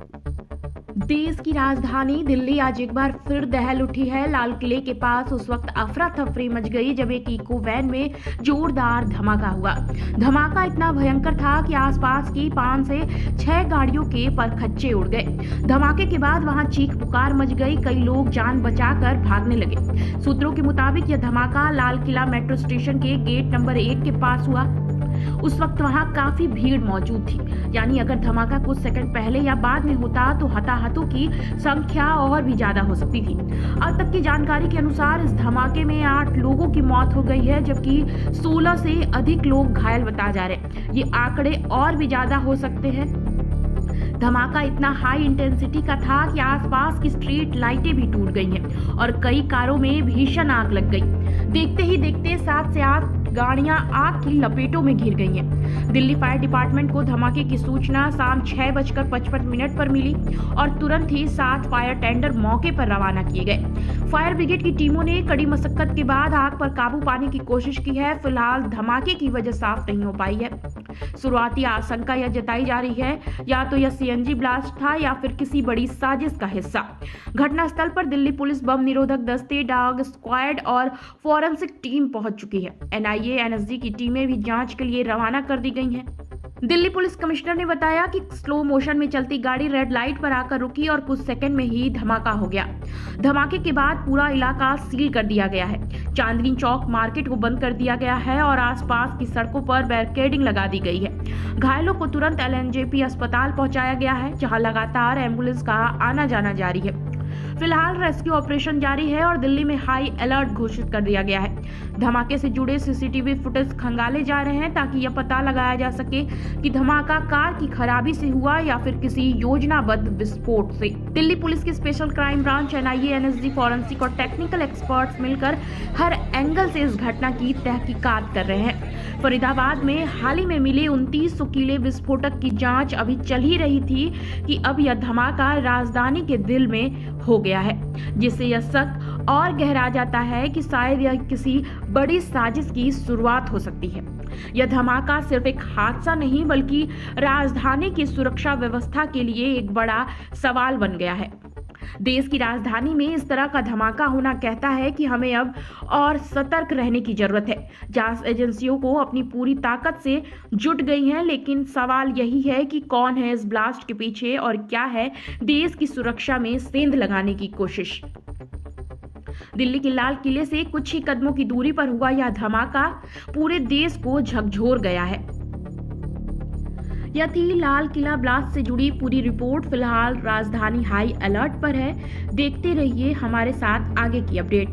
देश की राजधानी दिल्ली आज एक बार फिर दहल उठी है। लाल किले के पास उस वक्त अफरा तफरी मच गई जब एक इको वैन में जोरदार धमाका हुआ। धमाका इतना भयंकर था कि आसपास की 5 से 6 गाड़ियों के परखच्चे उड़ गए। धमाके के बाद वहां चीख पुकार मच गई, कई लोग जान बचाकर भागने लगे। सूत्रों के मुताबिक यह धमाका लाल किला मेट्रो स्टेशन के गेट नंबर 1 के पास हुआ। उस वक्त वहां काफी भीड़ मौजूद थी, यानी अगर धमाका कुछ सेकंड पहले या बाद में होता तो हताहतों की संख्या और भी ज्यादा हो सकती थी। अब तक की जानकारी के अनुसार इस धमाके में 8 लोगों की मौत हो गई है, जबकि 16 से अधिक लोग घायल बताए जा रहे हैं। ये आंकड़े और भी ज्यादा हो सकते हैं। धमाका इतना हाई इंटेंसिटी का था कि आसपास की स्ट्रीट लाइटें भी टूट गई हैं और कई कारों में भीषण आग लग गई। देखते ही देखते 7 से 8 गाड़ियां आग की लपेटों में घिर गई हैं। दिल्ली फायर डिपार्टमेंट को धमाके की सूचना शाम 6:55 पर मिली और तुरंत ही 7 फायर टेंडर मौके पर रवाना किए गए। फायर ब्रिगेड की टीमों ने कड़ी मशक्कत के बाद आग पर काबू पाने की कोशिश की है। फिलहाल धमाके की वजह साफ नहीं हो पाई है। शुरुआती आशंका यह जताई जा रही है या तो यह सीएनजी ब्लास्ट था या फिर किसी बड़ी साजिश का हिस्सा। घटनास्थल पर दिल्ली पुलिस, बम निरोधक दस्ते, डॉग स्क्वाड और फॉरेंसिक टीम पहुंच चुकी है। एनआईए, एनएसजी की टीमें भी जांच के लिए रवाना कर दी गई हैं। दिल्ली पुलिस कमिश्नर ने बताया कि स्लो मोशन में चलती गाड़ी रेड लाइट पर आकर रुकी और कुछ सेकंड में ही धमाका हो गया। धमाके के बाद पूरा इलाका सील कर दिया गया है। चांदनी चौक मार्केट को बंद कर दिया गया है और आसपास की सड़कों पर बैरिकेडिंग लगा दी गई है। घायलों को तुरंत एलएनजेपी अस्पताल पहुंचाया गया है, जहां लगातार एम्बुलेंस का आना जाना जारी है। फिलहाल रेस्क्यू ऑपरेशन जारी है और दिल्ली में हाई अलर्ट घोषित कर दिया गया है। धमाके से जुड़े सीसीटीवी फुटेज खंगाले जा रहे हैं ताकि यह पता लगाया जा सके कि धमाका कार की खराबी से हुआ या फिर किसी योजनाबद्ध विस्फोट से। दिल्ली पुलिस की special crime branch, NIA, NSG, forensic और टेक्निकल एक्सपर्ट्स मिलकर हर एंगल से इस घटना की तहकीकात कर रहे हैं। फरीदाबाद में हाल ही में मिले 29 नुकीले विस्फोटक की जांच अभी चल ही रही थी कि अब यह धमाका राजधानी के दिल में हो गया है, जिससे यह शक और गहरा जाता है कि शायद यह किसी बड़ी साजिश की शुरुआत हो सकती है। यह धमाका सिर्फ एक हादसा नहीं बल्कि राजधानी की सुरक्षा व्यवस्था के लिए एक बड़ा सवाल बन गया है। देश की राजधानी में इस तरह का धमाका होना कहता है कि हमें अब और सतर्क रहने की जरूरत है। जांच एजेंसियों को अपनी पूरी ताकत से जुट गई हैं, लेकिन सवाल यही है कि कौन है इस ब्लास्ट के पीछे और क्या है देश की सुरक्षा में सेंध लगाने की कोशिश। दिल्ली के लाल किले से कुछ ही कदमों की दूरी पर हुआ यह धमाका पूरे देश को झकझोर गया है। यह थी लाल किला ब्लास्ट से जुड़ी पूरी रिपोर्ट। फिलहाल राजधानी हाई अलर्ट पर है। देखते रहिए हमारे साथ आगे की अपडेट।